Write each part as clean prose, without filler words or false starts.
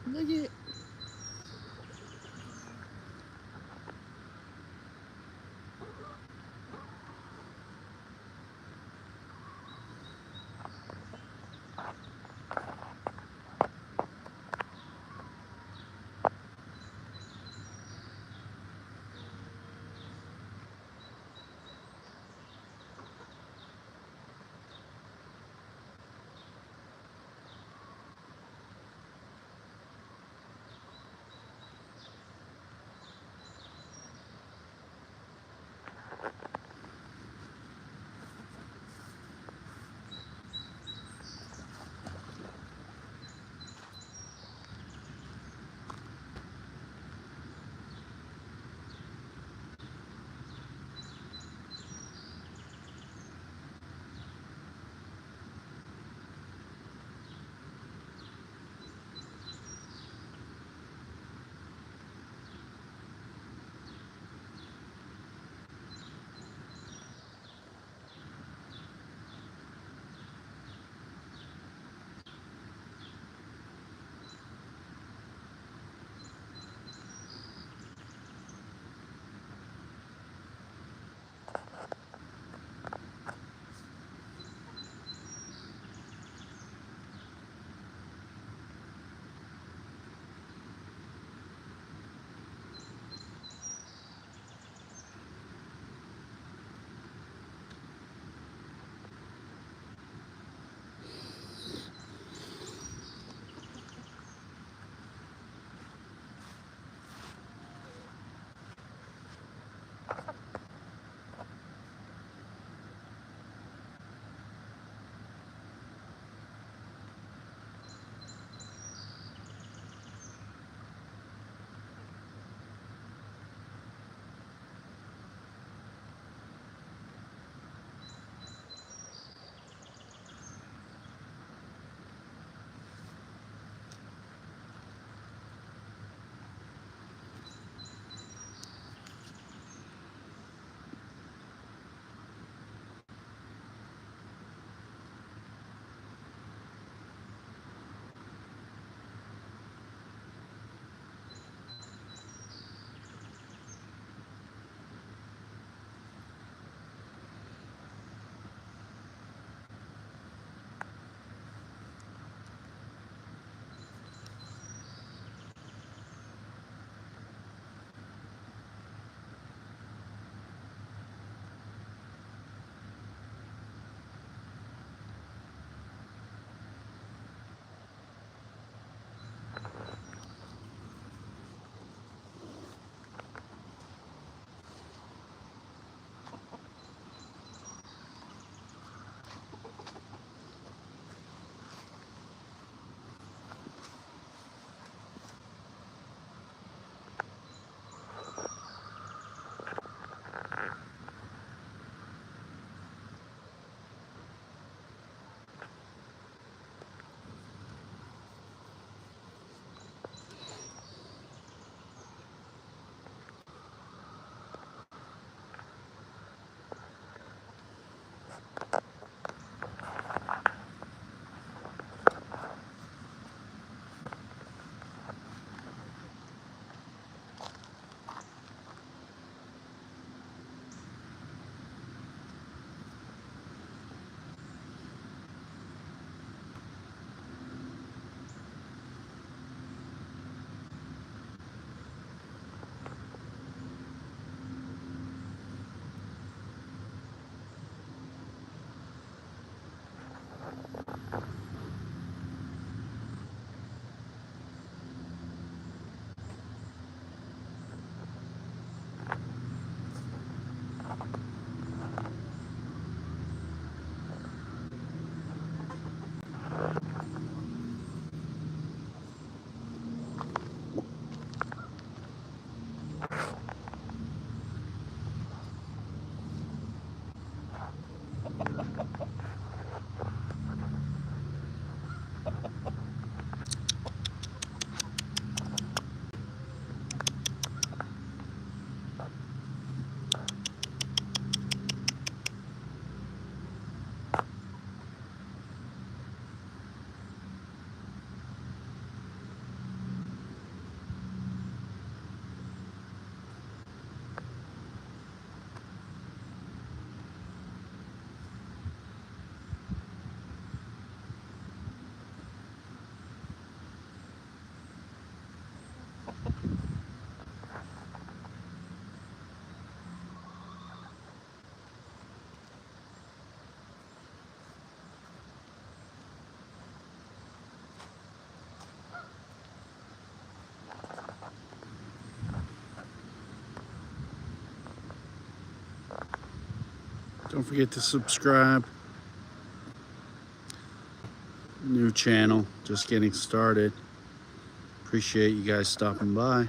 Look at Don't forget to subscribe. New channel, just getting started. Appreciate you guys stopping by.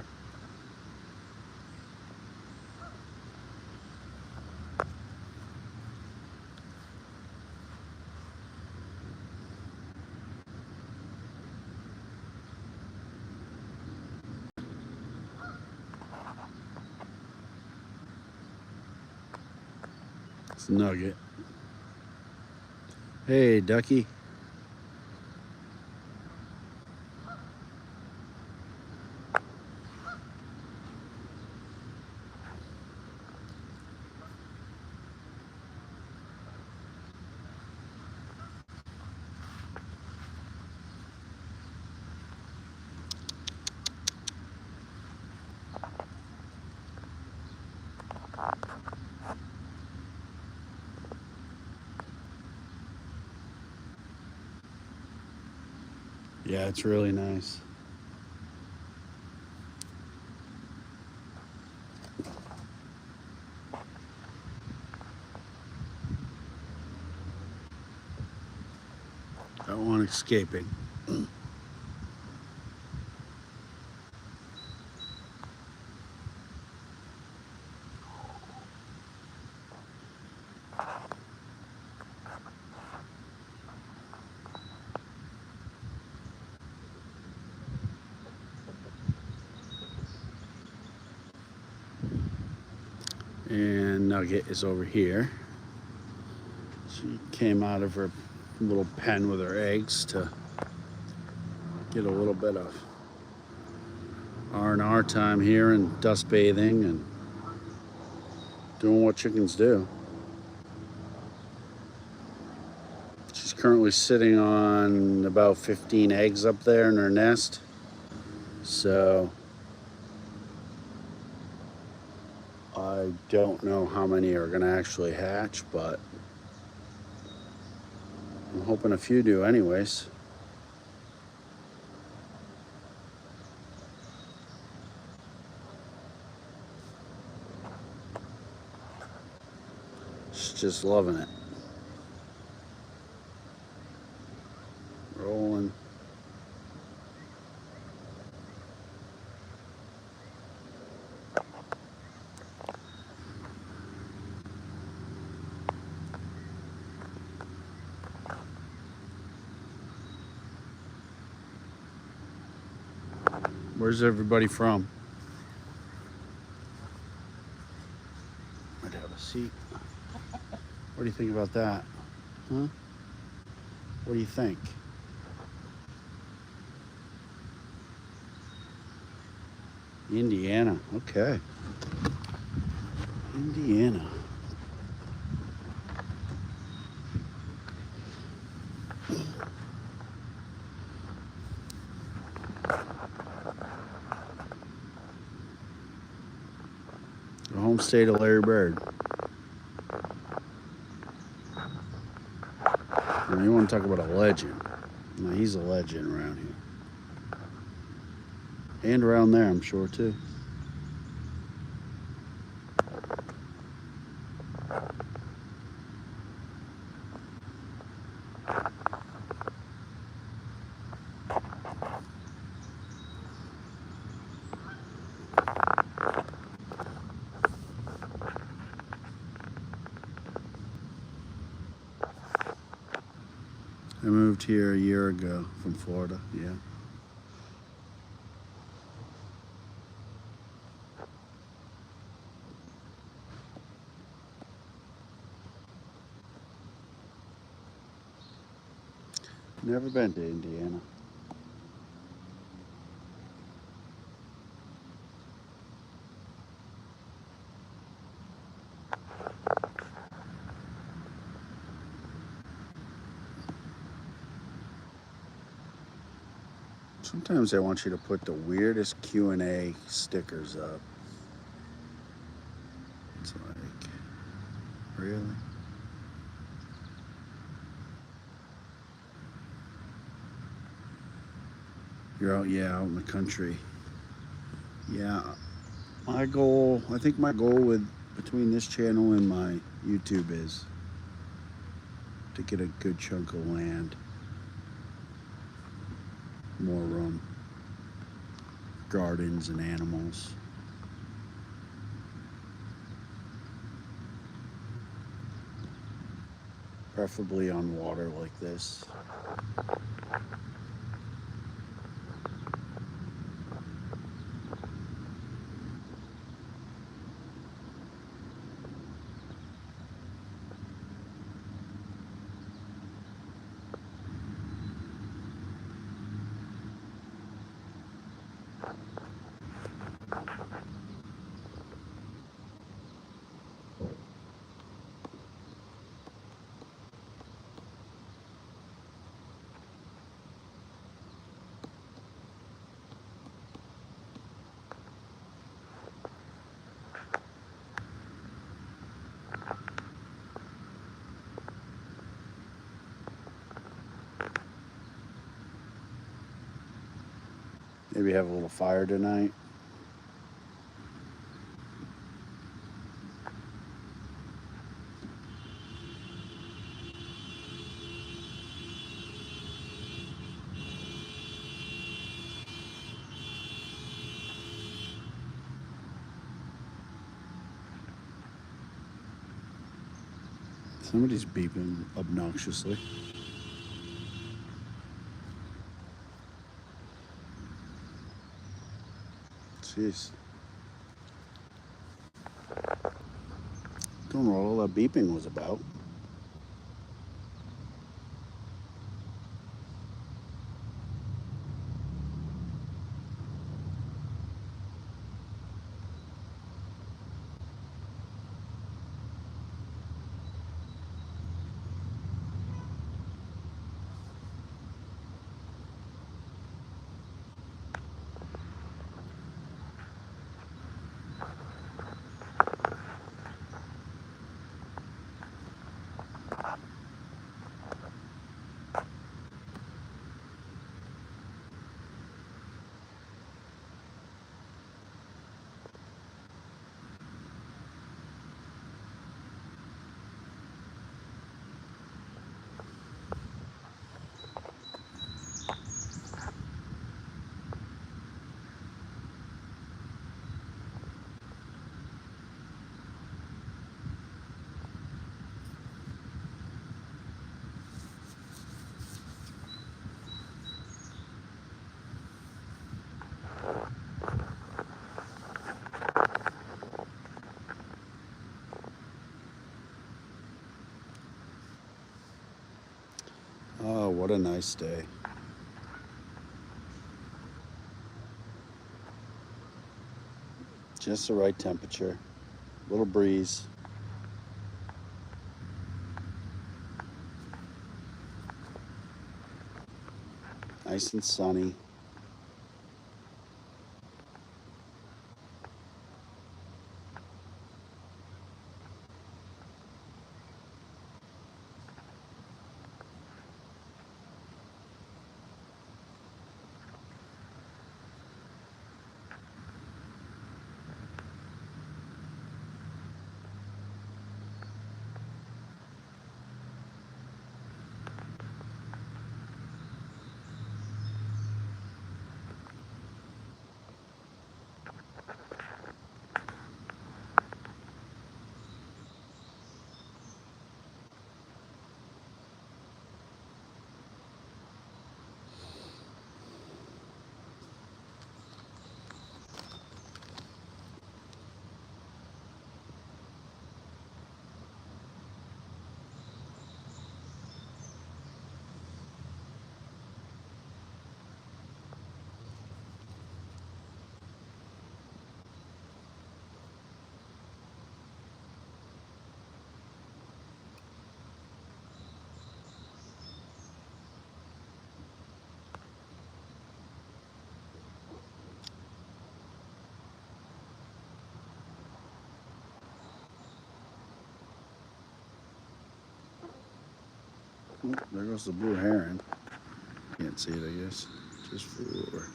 It's Nugget. Hey, Ducky. Yeah, it's really nice. That one escaping. And Nugget is over here. She came out of her little pen with her eggs to get a little bit of R&R time here and dust bathing and doing what chickens do. She's currently sitting on about 15 eggs up there in her nest. So I don't know how many are going to actually hatch, but I'm hoping a few do anyways. She's just loving it. Rolling. Where's everybody from? Might have a seat. What do you think about that? Huh? What do you think? Indiana. Okay. Indiana. The home state of Larry Bird. Now, you want to talk about a legend? Now, he's a legend around here. And around there, I'm sure, too. I moved here a year ago from Florida, yeah. Never been to Indiana. Sometimes they want you to put the weirdest Q&A stickers up. It's like, really? You're out, yeah, out in the country. Yeah, my goal, I think my goal with between this channel and my YouTube is to get a good chunk of land, more room, gardens and animals. Preferably on water like this. Maybe have a little fire tonight. Somebody's beeping obnoxiously. Jeez. Don't know what all that beeping was about. Oh, what a nice day. Just the right temperature. Little breeze. Nice and sunny. Oh, there goes the blue heron. Can't see it, I guess. Just for.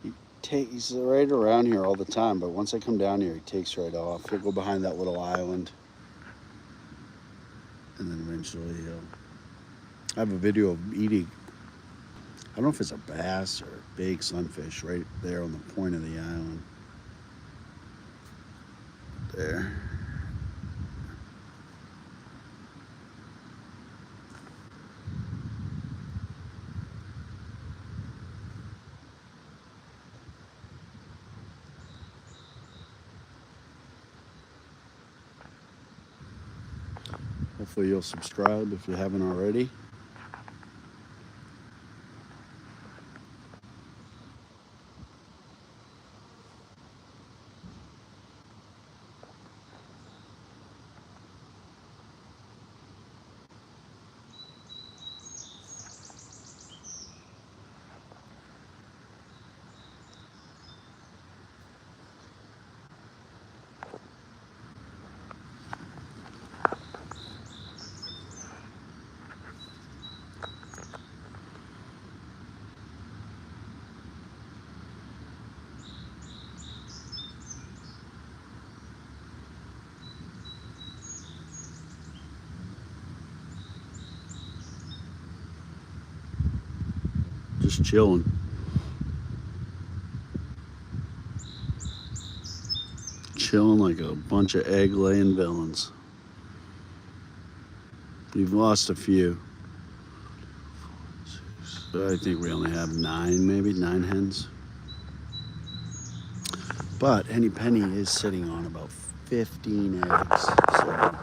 He he's right around here all the time, but once I come down here, he takes right off. He'll go behind that little island, and then eventually he'll. I have a video of him eating. I don't know if it's a bass or a big sunfish right there on the point of the island. There. Hopefully you'll subscribe if you haven't already. Just chilling. Chilling like a bunch of egg-laying villains. We've lost a few. So I think we only have 9, maybe 9 hens. But Henny Penny is sitting on about 15 eggs. So,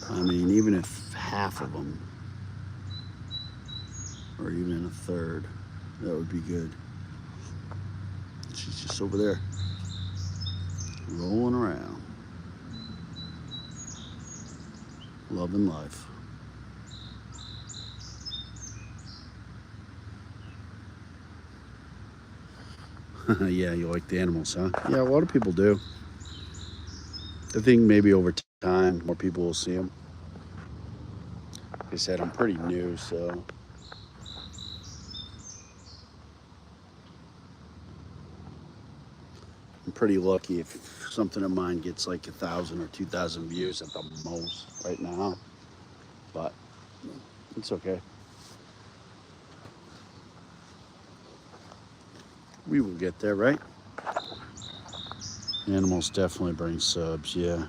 I mean, even if half of them, or even a third, that would be good. She's just over there, rolling around, loving life. Yeah, you like the animals, huh? Yeah, a lot of people do. I think maybe over time, more people will see them. Like I said, I'm pretty new, so I'm pretty lucky if something of mine gets like 1,000 or 2,000 views at the most right now. But it's okay. We will get there, right? Animals definitely bring subs, yeah.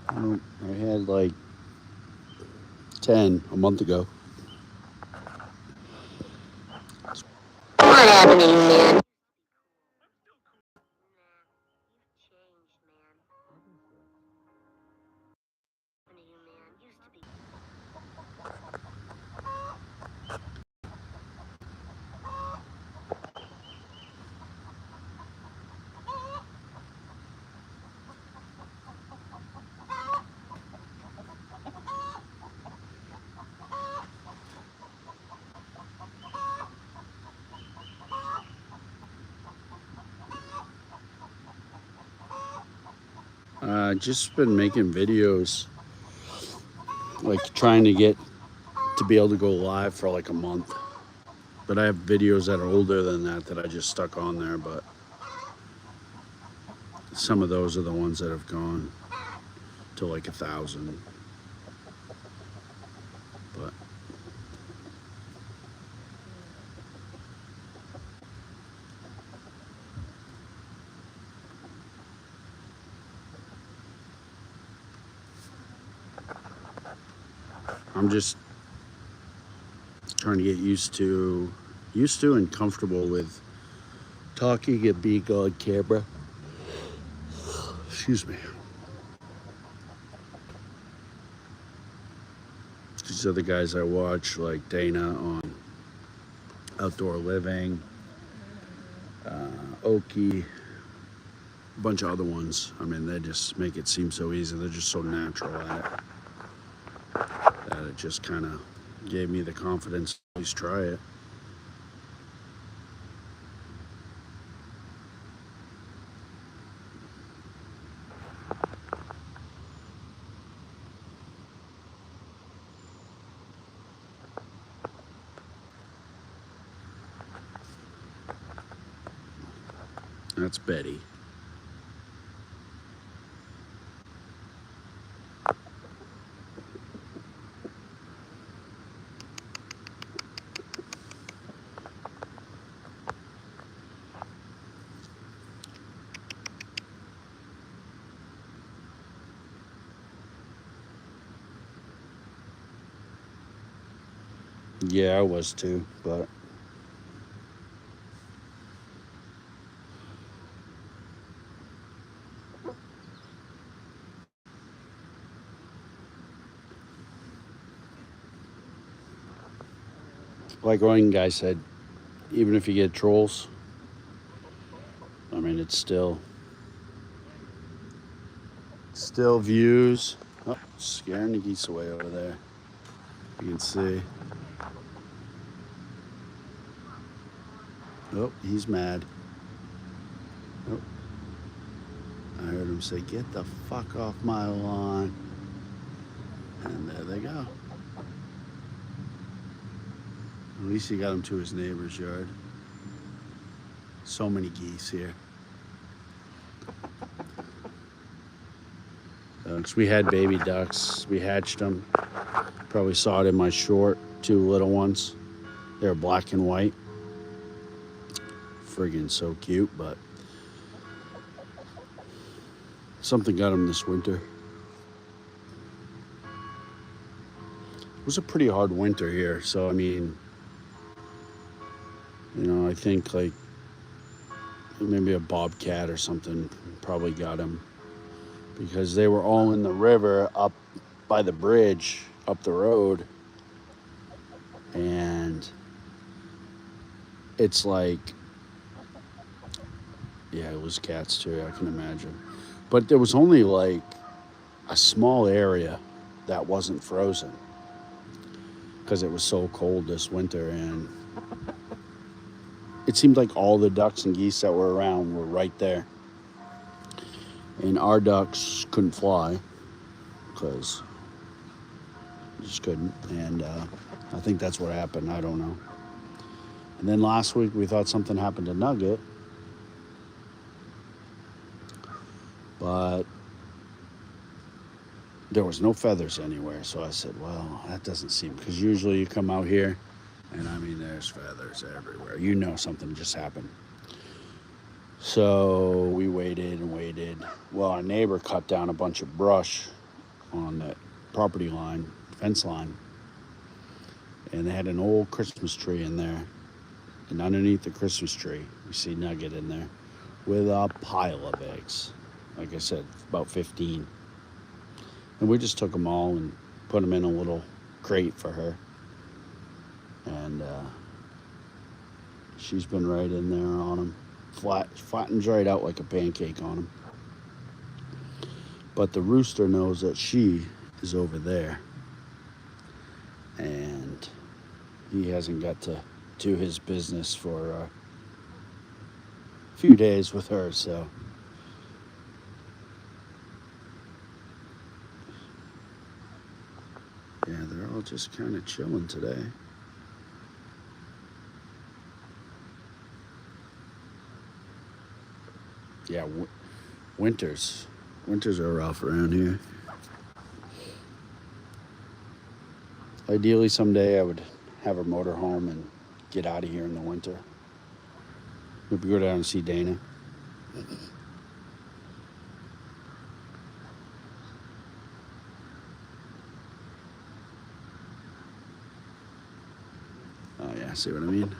I had like 10 a month ago. What happened to you, man? Just been making videos, like trying to get to be able to go live for like a month. But I have videos that are older than that I just stuck on there, but some of those are the ones that have gone to like 1,000. But I'm just trying to get used to and comfortable with talking and being on camera. Excuse me. These are the guys I watch, like Dana on Outdoor Living, Oki, a bunch of other ones. I mean, they just make it seem so easy. They're just so natural at it that it just kind of gave me the confidence to at least try it. That's Betty. Yeah, I was too, but like one guy said, even if you get trolls, I mean, it's still views. Oh, scaring the geese away over there. You can see. Oh, he's mad. Oh, I heard him say, "Get the fuck off my lawn." And there they go. At least he got him to his neighbor's yard. So many geese here. 'Cause we had baby ducks. We hatched them. Probably saw it in my short. 2 little ones. They're black and white. Friggin' so cute, but something got them this winter. It was a pretty hard winter here, so I mean, you know, I think like maybe a bobcat or something probably got him, because they were all in the river up by the bridge up the road, and it's like, yeah, it was cats too, I can imagine, but there was only like a small area that wasn't frozen because it was so cold this winter, and it seemed like all the ducks and geese that were around were right there, and our ducks couldn't fly because just couldn't, and I think that's what happened. I don't know. And then last week we thought something happened to Nugget, but there was no feathers anywhere. So I said, well, that doesn't seem, because usually you come out here and I mean there's feathers everywhere. You know something just happened. So we waited and waited. Well, our neighbor cut down a bunch of brush on the property line, fence line, and they had an old Christmas tree in there. And underneath the Christmas tree, we see Nugget in there with a pile of eggs. Like I said, about 15. And we just took them all and put them in a little crate for her. And she's been right in there on them. Flattened right out like a pancake on them. But the rooster knows that she is over there. And he hasn't got to do his business for a few days with her, so yeah, they're all just kind of chilling today. Yeah, winters are rough around here. Ideally someday I would have a motorhome and get out of here in the winter. Maybe go down and see Dana. Oh yeah, see what I mean?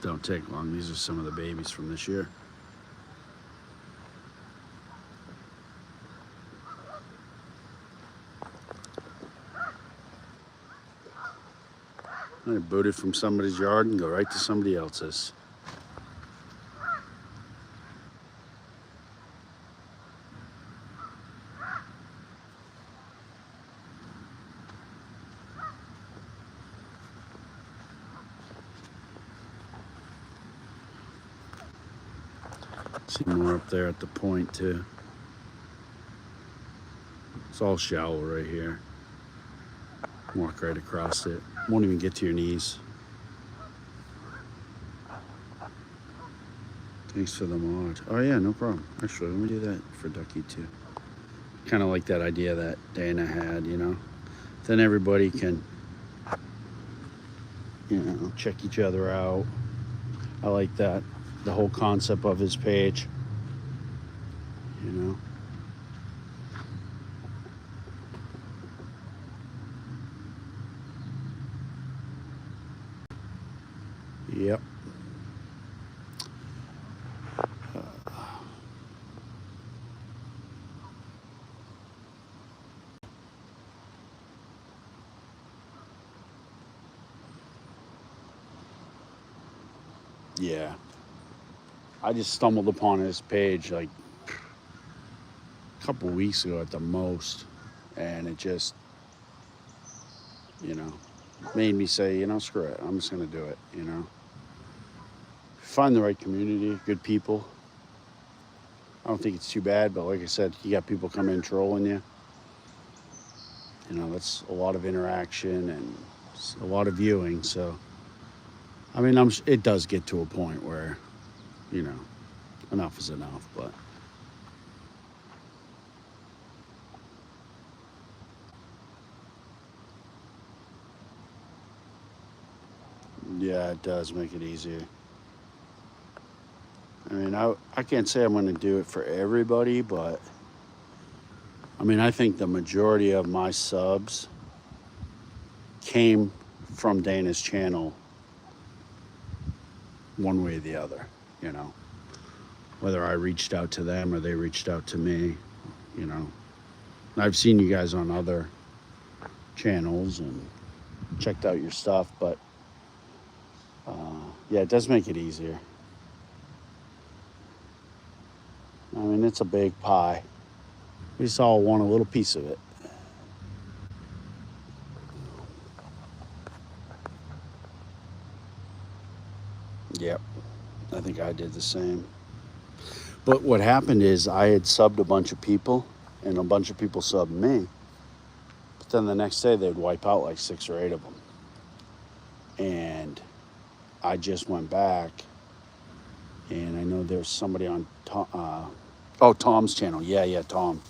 Don't take long. These are some of the babies from this year. I booted from somebody's yard and go right to somebody else's. See more up there at the point too. It's all shallow right here. Walk right across it. Won't even get to your knees. Thanks for the mod. Oh yeah, no problem. Actually, let me do that for Ducky too. Kind of like that idea that Dana had, you know. Then everybody can, you know, check each other out. I like that. The whole concept of his page, you know. Yep. Yeah. I just stumbled upon his page like a couple weeks ago at the most, and it just, you know, made me say, you know, screw it. I'm just gonna do it, you know. Find the right community, good people. I don't think it's too bad, but like I said, you got people come in trolling you. You know, that's a lot of interaction and a lot of viewing. So, I mean, it does get to a point where, you know, enough is enough. But yeah, it does make it easier. I mean, I can't say I'm going to do it for everybody, but I mean, I think the majority of my subs came from Dana's channel one way or the other, you know. Whether I reached out to them or they reached out to me, you know. I've seen you guys on other channels and checked out your stuff, but yeah, it does make it easier. I mean, it's a big pie. We just all want a little piece of it. Yep, I think I did the same. But what happened is I had subbed a bunch of people, and a bunch of people subbed me. But then the next day they'd wipe out like 6 or 8 of them. And I just went back, and I know there's somebody on Tom's channel. Yeah, Tom.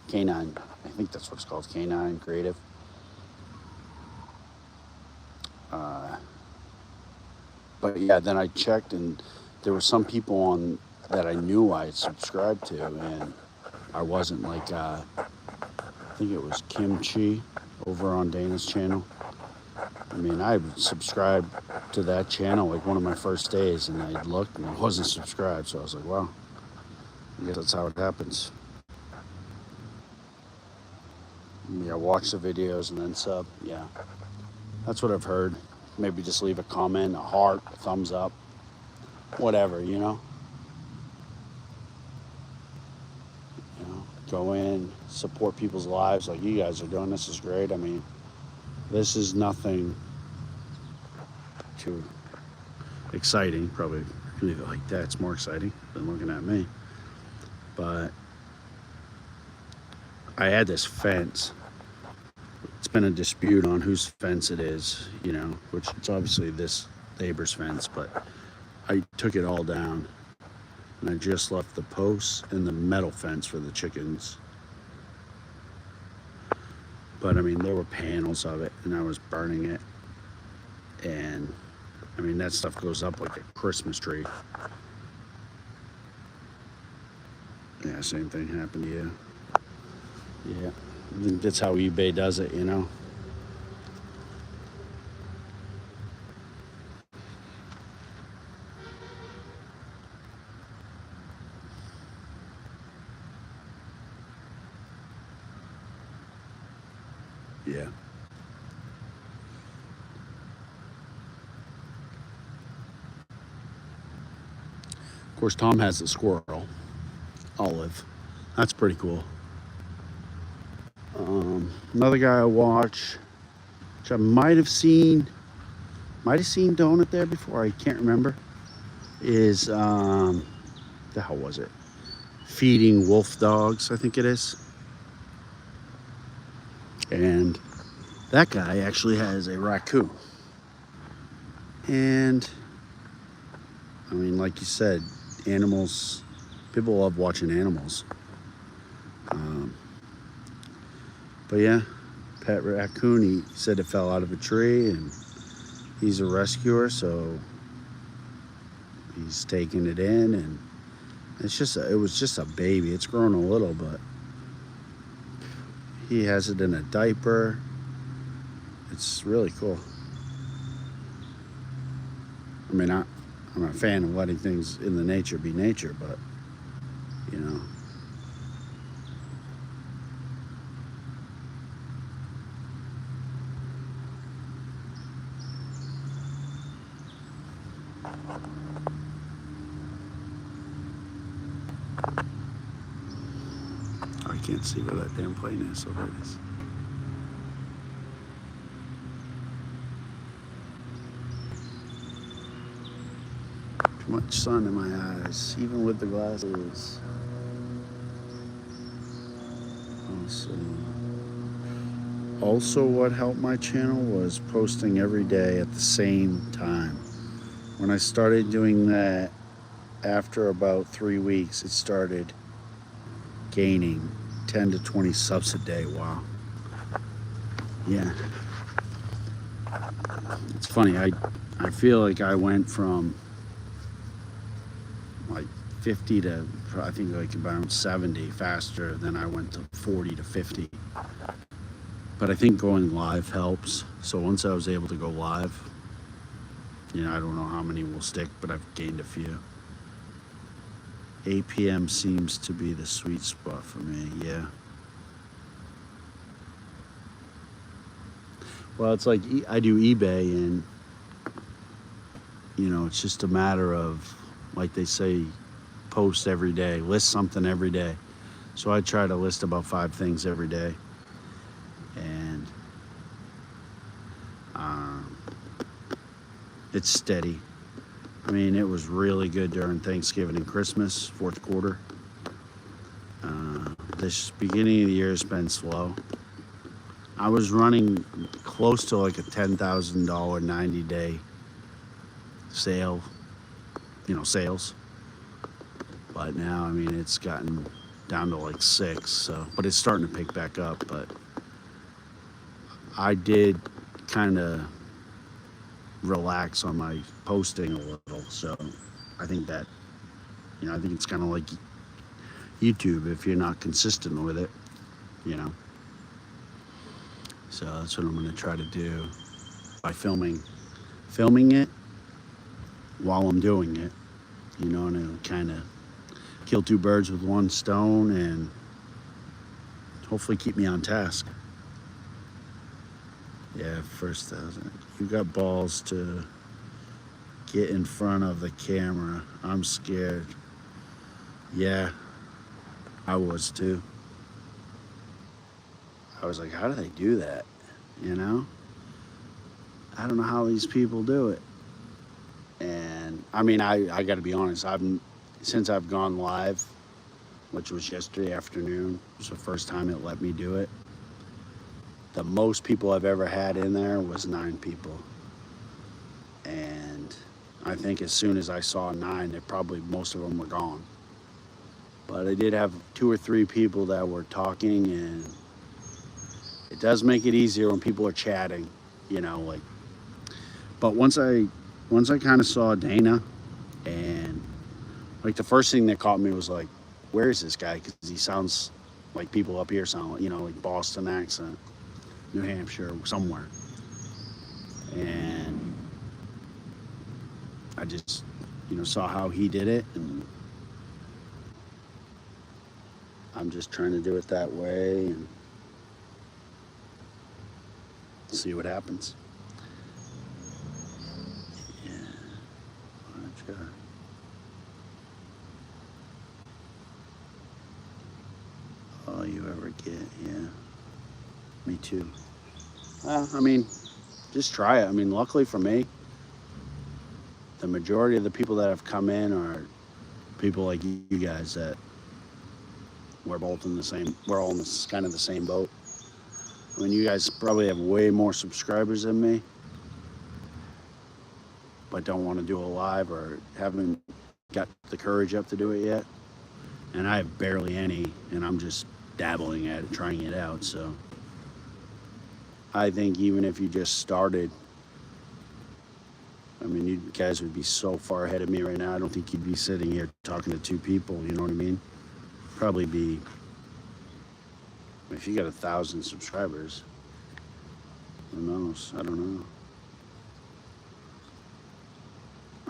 K9. I think that's what it's called, K9 Creative. But yeah, then I checked, and there were some people on that I knew I had subscribed to, and I wasn't. Like, I think it was Kimchi over on Dana's channel. I mean, I subscribed to that channel like one of my first days, and I looked and I wasn't subscribed, so I was like, wow, I guess that's how it happens. Yeah, watch the videos and then sub. Yeah, that's what I've heard. Maybe just leave a comment, a heart, a thumbs up, whatever, you know. You know, go in, support people's lives like you guys are doing. This is great. I mean, this is nothing too exciting. Probably leave it like that. It's more exciting than looking at me. But I had this fence. It's been a dispute on whose fence it is, you know, which it's obviously this neighbor's fence, but I took it all down, and I just left the posts and the metal fence for the chickens. But I mean, there were panels of it, and I was burning it, and I mean, that stuff goes up like a Christmas tree. Yeah, same thing happened to you. Yeah, I think that's how eBay does it, you know. Yeah. Of course, Tom has the squirrel, Olive. That's pretty cool. Another guy I watch, which I might have seen Donut there before, I can't remember, is, the hell was it? Feeding Wolf Dogs, I think it is. And that guy actually has a raccoon. And, I mean, like you said, animals, people love watching animals. Um, but yeah, pet raccoon, he said it fell out of a tree, and he's a rescuer, so he's taking it in, and it was just a baby. It's grown a little, but he has it in a diaper. It's really cool. I mean, I'm a fan of letting things in the nature be nature, but you know. I can't see where that damn plane is, so there it is. Too much sun in my eyes, even with the glasses. Also, what helped my channel was posting every day at the same time. When I started doing that, after about 3 weeks, it started gaining 10 to 20 subs a day. Wow. Yeah. It's funny. I feel like I went from like 50 to, I think, like around 70 faster than I went to 40 to 50. But I think going live helps. So once I was able to go live, you know, I don't know how many will stick, but I've gained a few. 8 p.m. seems to be the sweet spot for me, yeah. Well, it's like I do eBay, and, you know, it's just a matter of, like they say, post every day, list something every day. So I try to list about 5 things every day. And it's steady. I mean, it was really good during Thanksgiving and Christmas, fourth quarter. This beginning of the year has been slow. I was running close to like a $10,000 90-day sale, you know, sales. But now, I mean, it's gotten down to like 6, so, but it's starting to pick back up. But I did kind of relax on my posting a little, so I think that, you know, I think it's kind of like YouTube if you're not consistent with it, you know. So that's what I'm going to try to do by filming it while I'm doing it, you know, and it'll kind of kill 2 birds with 1 stone and hopefully keep me on task. Yeah, first 1,000. You got balls to get in front of the camera. I'm scared. Yeah, I was too. I was like, how do they do that? You know? I don't know how these people do it. And I mean, I got to be honest, since I've gone live, which was yesterday afternoon, it was the first time it let me do it. The most people I've ever had in there was 9 people. And I think as soon as I saw 9, most of them were gone. But I did have 2 or 3 people that were talking, and it does make it easier when people are chatting, you know, like. But once I kind of saw Dana, and like the first thing that caught me was like, where is this guy? Because he sounds like people up here sound like, you know, like Boston accent. New Hampshire, somewhere. And I just, you know, saw how he did it, and I'm just trying to do it that way and see what happens. Yeah. All you ever get, yeah. Me too. I mean, just try it. I mean, luckily for me, the majority of the people that have come in are people like you guys that we're all in this kind of the same boat. I mean, you guys probably have way more subscribers than me, but don't want to do a live or haven't got the courage up to do it yet, and I have barely any, and I'm just dabbling at it, trying it out. So I think even if you just started, I mean, you guys would be so far ahead of me right now. I don't think you'd be sitting here talking to two people. You know what I mean? Probably be, if you got 1,000 subscribers, who knows? I don't know.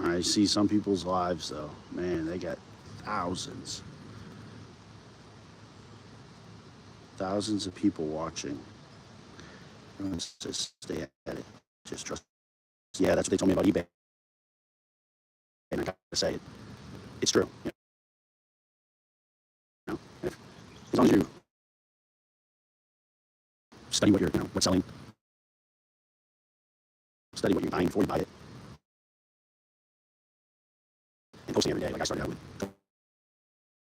I see some people's lives though. Man, they got thousands. Thousands of people watching. Let's just stay at it. Just trust. Yeah, that's what they told me about eBay. And I gotta say it. It's true. You know, as long as you study what you're, what's selling, study what you're buying before you buy it, and posting every day, like I started out with.